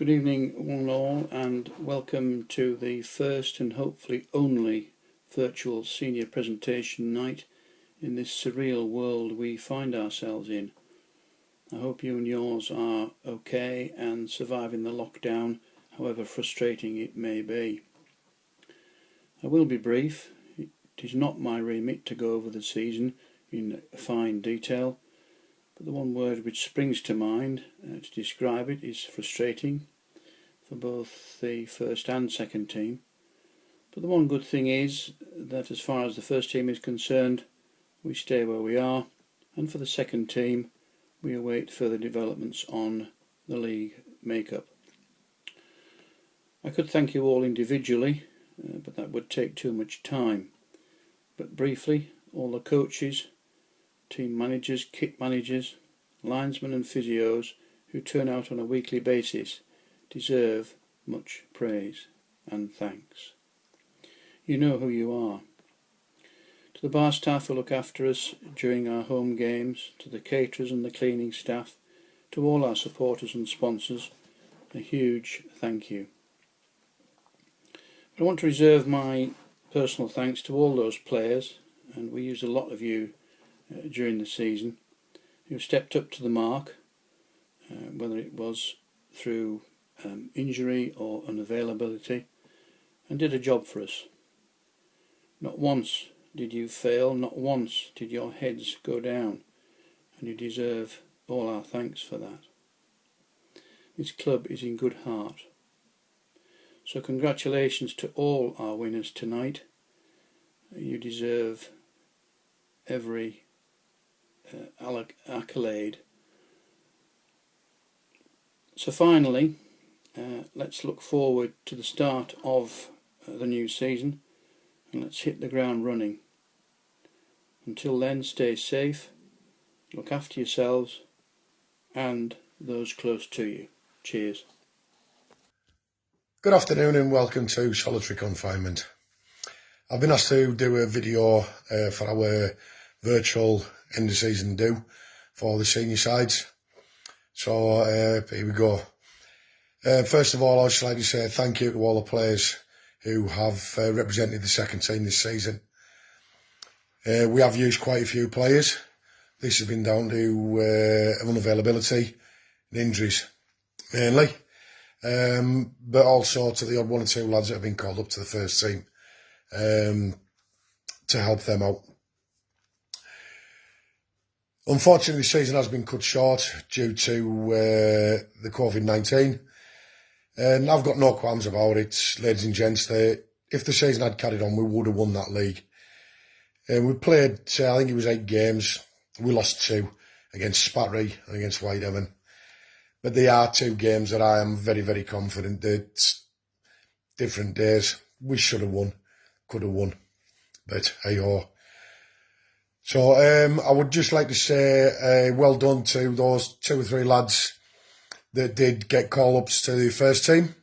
Good evening one and all, and welcome to the first and hopefully only virtual senior presentation night in this surreal world we find ourselves in. I hope you and yours are okay and surviving the lockdown, however frustrating it may be. I will be brief. It is not my remit to go over the season in fine detail, but the one word which springs to mind to describe it is frustrating for both the first and second team. But the one good thing is that as far as the first team is concerned, we stay where we are, and for the second team, we await further developments on the league makeup. I could thank you all individually, but that would take too much time. But briefly, all the coaches, team managers, kit managers, linesmen and physios who turn out on a weekly basis deserve much praise and thanks. You know who you are. To the bar staff who look after us during our home games, to the caterers and the cleaning staff, to all our supporters and sponsors, a huge thank you. I want to reserve my personal thanks to all those players, and we used a lot of you during the season, who stepped up to the mark, whether it was through injury or unavailability, and did a job for us. Not once did you fail, not once did your heads go down, and you deserve all our thanks for that. This club is in good heart. So congratulations to all our winners tonight. You deserve every accolade. So finally, let's look forward to the start of the new season, and let's hit the ground running. Until then, stay safe, look after yourselves and those close to you. Cheers. Good afternoon and welcome to Solitary Confinement. I've been asked to do a video for our virtual end of season do for the senior sides. So here we go. First of all, I'd just like to say thank you to all the players who have represented the second team this season. We have used quite a few players. This has been down to unavailability and injuries mainly. But also to the odd one or two lads that have been called up to the first team to help them out. Unfortunately, the season has been cut short due to the COVID-19, and I've got no qualms about it, ladies and gents. If the season had carried on, we would have won that league. We played, I think it was 8 games. We lost 2 against Spatry and against Whitehaven. But they are 2 games that I am very, very confident that different days we should have won, could have won. But hey-ho. So I would just like to say well done to those 2 or 3 lads that did get call-ups to the first team.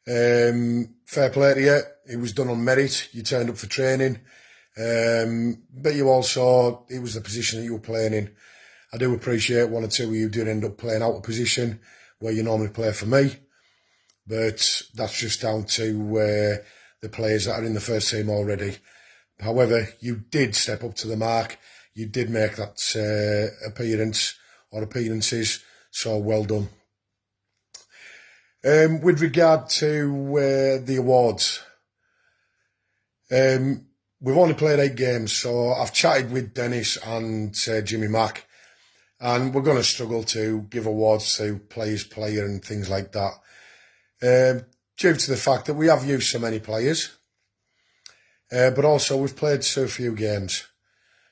Fair play to you. It was done on merit. You turned up for training. But you also, it was the position that you were playing in. I do appreciate 1 or 2 of you did end up playing out of position where you normally play for me. But that's just down to the players that are in the first team already. However, you did step up to the mark. You did make that appearance or appearances. So well done. With regard to the awards, we've only played 8 games. So I've chatted with Dennis and Jimmy Mack. And we're going to struggle to give awards to player and things like that. Due to the fact that we have used so many players. But also we've played so few games.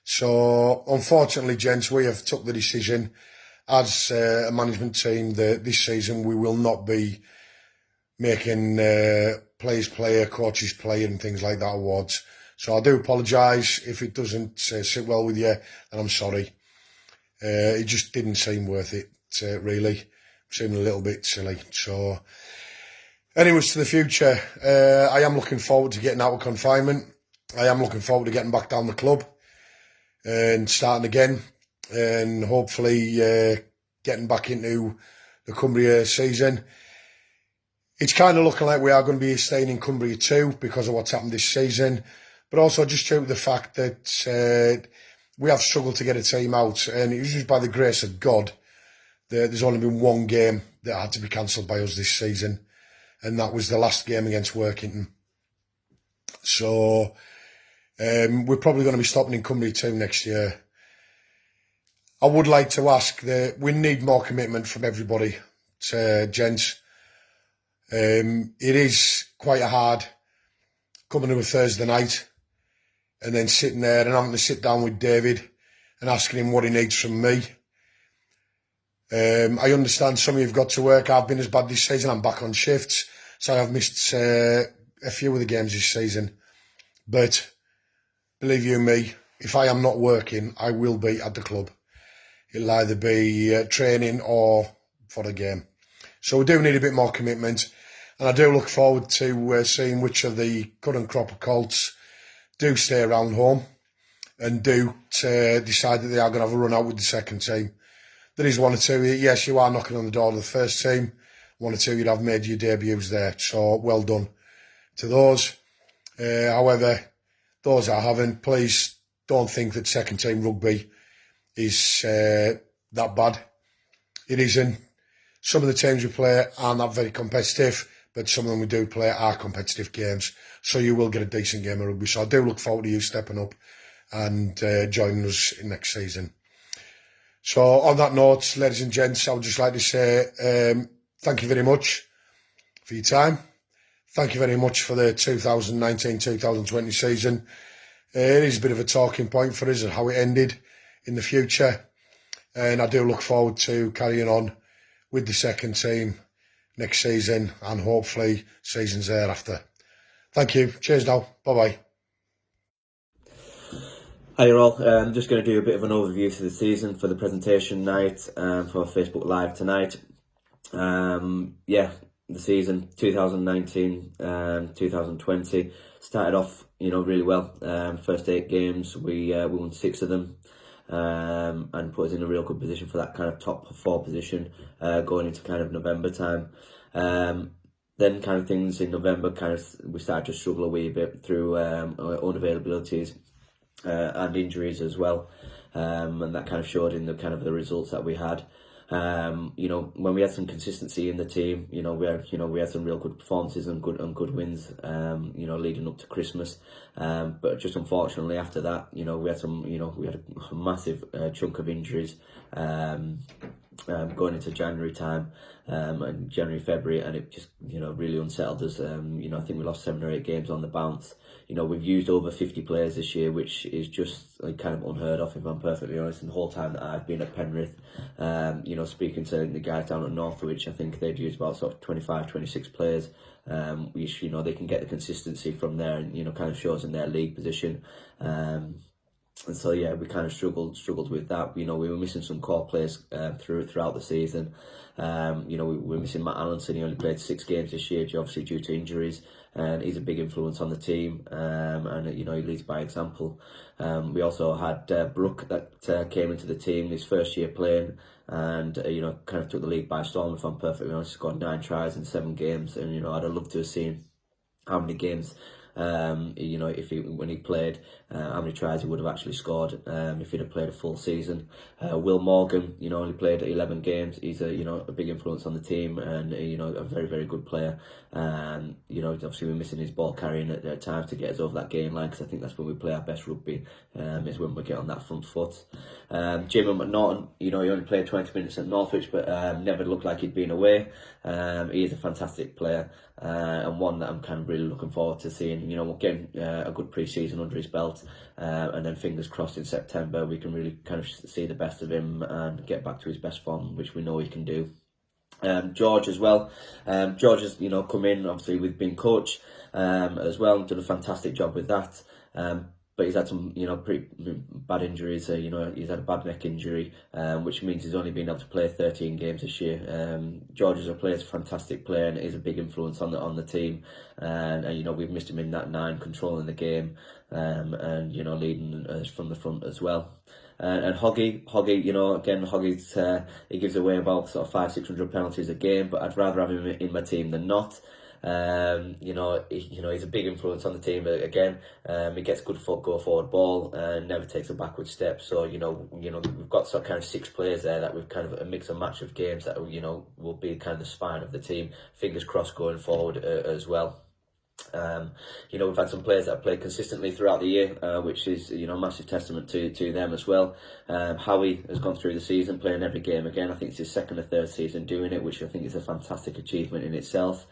So unfortunately, gents, we have took the decision as a management team that this season we will not be making players player, coaches player and things like that awards. So I do apologise if it doesn't sit well with you, and I'm sorry. It just didn't seem worth it, really. It seemed a little bit silly. So, anyways, to the future, I am looking forward to getting out of confinement. I am looking forward to getting back down the club and starting again, and hopefully getting back into the Cumbria season. It's kind of looking like we are going to be staying in Cumbria 2 because of what's happened this season, but also just due to the fact that we have struggled to get a team out, and it was just by the grace of God that there's only been one game that had to be cancelled by us this season, and that was the last game against Workington. So we're probably going to be stopping in Cumbria 2 next year. I would like to ask that we need more commitment from everybody, gents. It is quite hard coming to a Thursday night and then sitting there and having to sit down with David and asking him what he needs from me. I understand some of you have got to work. I've been as bad this season. I'm back on shifts, so I've missed a few of the games this season. But believe you me, if I am not working, I will be at the club. It'll either be training or for a game. So we do need a bit more commitment. And I do look forward to seeing which of the current crop of Colts do stay around home and do decide that they are going to have a run out with the second team. There is one or two, yes, you are knocking on the door of the first team. One or two you'd have made your debuts there. So well done to those. However, those that haven't, please don't think that second team rugby is that bad. It isn't. Some of the teams we play are not very competitive, but some of them we do play are competitive games. So you will get a decent game of rugby. So I do look forward to you stepping up and joining us next season. So on that note, ladies and gents, I would just like to say thank you very much for your time. Thank you very much for the 2019-2020 season. It is a bit of a talking point for us and how it ended in the future. And I do look forward to carrying on with the second team next season and hopefully seasons thereafter. Thank you. Cheers now. Bye-bye. Hi all, I'm just going to do a bit of an overview for the season for the presentation night for Facebook Live tonight. The season 2019-2020 started off, really well. First 8 games, we won 6 of them and put us in a real good position for that kind of top 4 position going into kind of November time. Then kind of things in November, we started to struggle a wee bit through unavailabilities. And injuries as well, and that kind of showed in the results that we had. When we had some consistency in the team, we had some real good performances and good wins, leading up to Christmas. But just unfortunately after that, we had a massive chunk of injuries going into January time, and January, February, and it just, really unsettled us. I think we lost 7 or 8 games on the bounce. We've used over 50 players this year, which is just kind of unheard of, if I'm perfectly honest. And the whole time that I've been at Penrith, speaking to the guys down at Northwich, I think they've used about sort of 25, 26 players, which, they can get the consistency from there and, kind of shows in their league position. And so, yeah, we kind of struggled with that. We were missing some core players throughout the season. We were missing Matt Allenson. He only played 6 games this year, obviously due to injuries. And he's a big influence on the team, and he leads by example. We also had Brooke that came into the team his first year playing, and kind of took the league by storm. If I'm perfectly honest, scored 9 tries in 7 games, and I'd have loved to have seen how many games. When he played, how many tries he would have actually scored if he'd have played a full season. Will Morgan, only played 11 games. He's a big influence on the team and a very, very good player. Obviously we're missing his ball carrying at times to get us over that gain line, because I think that's when we play our best rugby, is when we get on that front foot. Jimmy McNaughton, he only played 20 minutes at Northwich, but never looked like he'd been away. He is a fantastic player, and one that I'm kind of really looking forward to seeing, getting a good pre-season under his belt, and then fingers crossed in September we can really kind of see the best of him and get back to his best form, which we know he can do. George as well. George has, come in obviously with being coach as well, and done a fantastic job with that. But he's had some, pretty bad injuries. He's had a bad neck injury, which means he's only been able to play 13 games this year. George as a player is a fantastic player and is a big influence on the team. And we've missed him in that 9, controlling the game, and leading us from the front as well. And Hoggy, you know, again, Hoggy's he gives away about sort of 500-600 penalties a game, but I'd rather have him in my team than not. You know, he's a big influence on the team. Again, he gets good go forward ball and never takes a backward step. So you know, we've got sort of kind of 6 players there that we've kind of a mix and match of games that will be kind of the spine of the team. Fingers crossed going forward as well. You know, we've had some players that have played consistently throughout the year, which is, you know, a massive testament to them as well. Howie has gone through the season playing every game again. I think it's his 2nd or 3rd season doing it, which I think is a fantastic achievement in itself.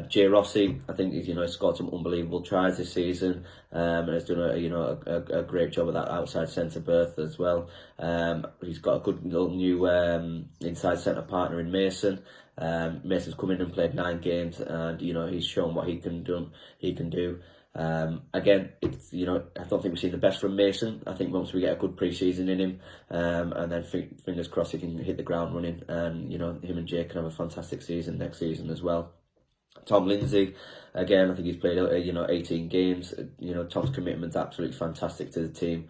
Jay Rossi, I think he's, scored some unbelievable tries this season, and has done a great job of that outside centre berth as well. He's got a good little new inside centre partner in Mason. Mason's come in and played 9 games, and he's shown what he can do. Again, it's I don't think we've seen the best from Mason. I think once we get a good pre-season in him, and then fingers crossed he can hit the ground running, and him and Jay can have a fantastic season next season as well. Tom Lindsay, again, I think he's played 18 games. Tom's commitment's absolutely fantastic to the team,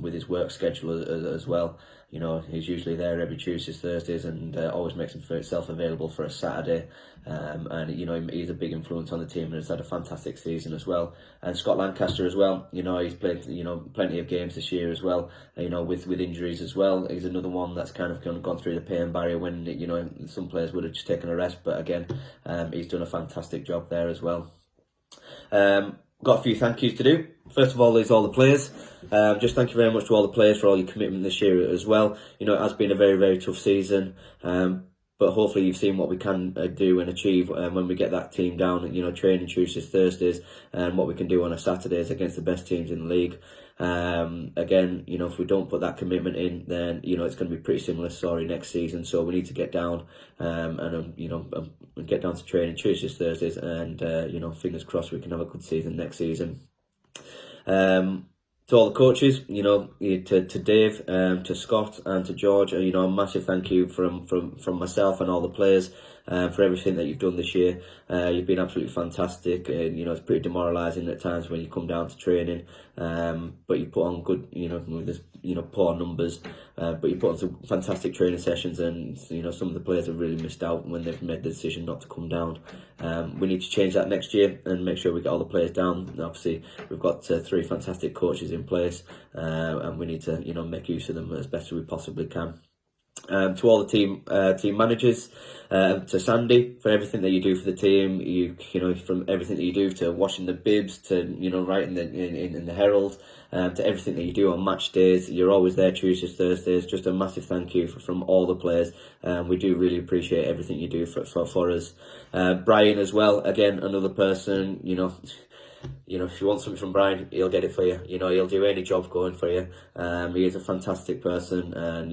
with his work schedule as well. He's usually there every Tuesdays, Thursdays, and always makes himself available for a Saturday. And he's a big influence on the team and has had a fantastic season as well. And Scott Lancaster as well. He's played plenty of games this year as well. With injuries as well. He's another one that's kind of gone through the pain barrier when some players would have just taken a rest. But again, he's done a fantastic job there as well. Got a few thank yous to do. First of all, there's all the players. Just thank you very much to all the players for all your commitment this year as well. It has been a very, very tough season. But hopefully you've seen what we can do and achieve when we get that team down, training Tuesdays, Thursdays, and what we can do on a Saturdays against the best teams in the league. Again, if we don't put that commitment in, then, it's going to be pretty similar story next season. So we need to get down and get down to training Tuesdays, Thursdays, and, fingers crossed we can have a good season next season. To all the coaches, to Dave, to Scott and to George, a massive thank you from myself and all the players for everything that you've done this year. You've been absolutely fantastic. It's pretty demoralising at times when you come down to training, but you put on good, there's poor numbers, but you put on some fantastic training sessions, and some of the players have really missed out when they've made the decision not to come down. We need to change that next year and make sure we get all the players down. And obviously, we've got 3 fantastic coaches in place, and we need to make use of them as best as we possibly can. To all the team managers, to Sandy, for everything that you do for the team, from everything that you do to washing the bibs, to writing in the Herald, to everything that you do on match days. You're always there Tuesdays, Thursdays. Just a massive thank you from all the players. We do really appreciate everything you do for us. Brian as well, again, another person, if you want something from Brian, he'll get it for you. He'll do any job going for you. He is a fantastic person, and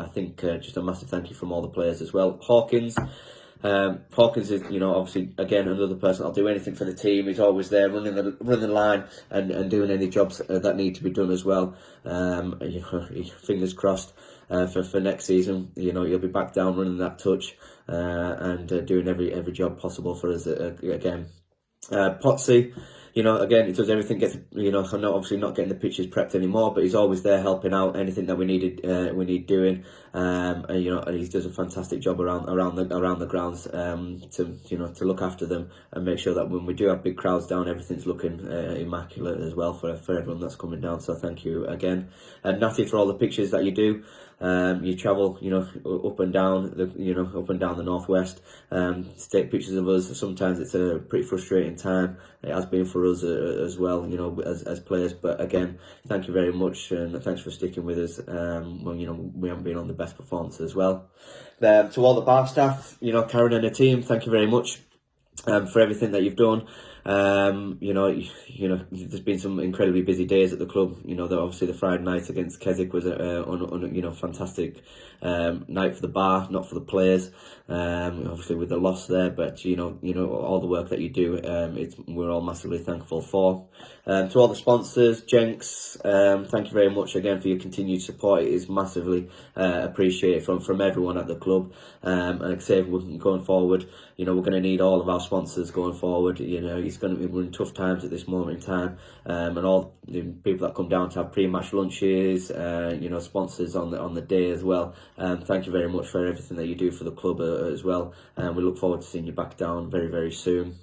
I think just a massive thank you from all the players as well. Hawkins is, obviously, again, another person. I'll do anything for the team. He's always there, running the line and doing any jobs that need to be done as well. Fingers crossed for next season. He'll be back down running that touch and doing every job possible for us again. Potsy, again, he does everything. I'm obviously not getting the pitches prepped anymore, but he's always there helping out anything that we need doing. And he does a fantastic job around the grounds to look after them and make sure that when we do have big crowds down, everything's looking immaculate as well for everyone that's coming down. So thank you again, and Natty, for all the pictures that you do. You travel, up and down the northwest, to take pictures of us. Sometimes it's a pretty frustrating time. It has been for us as well, as players. But again, thank you very much, and thanks for sticking with us. When we haven't been on the best performance as well. To all the bar staff, Karen and her team, thank you very much for everything that you've done. There's been some incredibly busy days at the club. Obviously the Friday night against Keswick was a fantastic night for the bar, not for the players. Obviously with the loss there, but all the work that you do, we're all massively thankful for. To all the sponsors, Jenks, thank you very much again for your continued support. It is massively appreciated from everyone at the club. And like I say, going forward, we're going to need all of our sponsors going forward. It's going to be, we're in tough times at this moment in time, and all the people that come down to have pre-match lunches, sponsors on the day as well. Thank you very much for everything that you do for the club as well, and we look forward to seeing you back down very, very soon.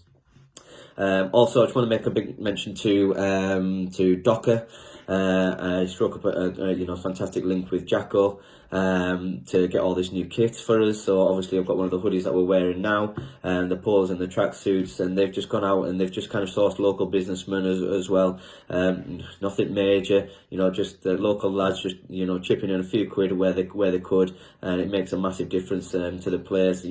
Also, I just want to make a big mention to Docker. I struck up a fantastic link with Jacko to get all this new kit for us. So obviously I've got one of the hoodies that we're wearing now, and the polos and the tracksuits, and they've just gone out and they've just kind of sourced local businessmen as well. Nothing major, just the local lads just chipping in a few quid where they could, and it makes a massive difference to the players.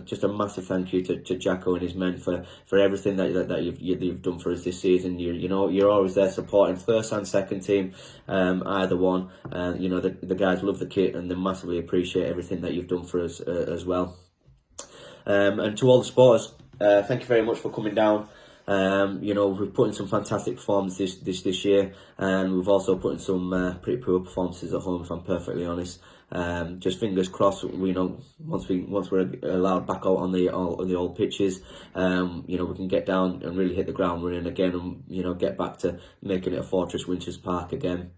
Just a massive thank you to Jacko and his men for everything that you've done for us this season. You're always there supporting first and second team, either one. The guys love the kit and they massively appreciate everything that you've done for us as well. And to all the supporters, thank you very much for coming down. We've put in some fantastic performances this year, and we've also put in some pretty poor performances at home, if I'm perfectly honest. Just fingers crossed, once we're allowed back out on the old pitches, we can get down and really hit the ground running again, and get back to making it a Fortress Winters Park again.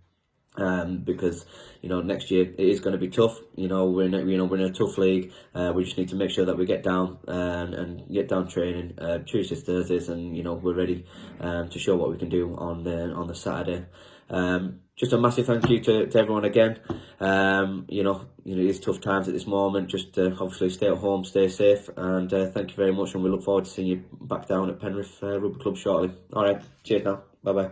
Because next year it is going to be tough. We're in a tough league. We just need to make sure that we get down and get down training Tuesdays, Thursdays, and we're ready to show what we can do on the Saturday. Just a massive thank you to everyone again. It is tough times at this moment. Just obviously stay at home, stay safe, and thank you very much. And we look forward to seeing you back down at Penrith Rugby Club shortly. All right, cheers now. Bye bye.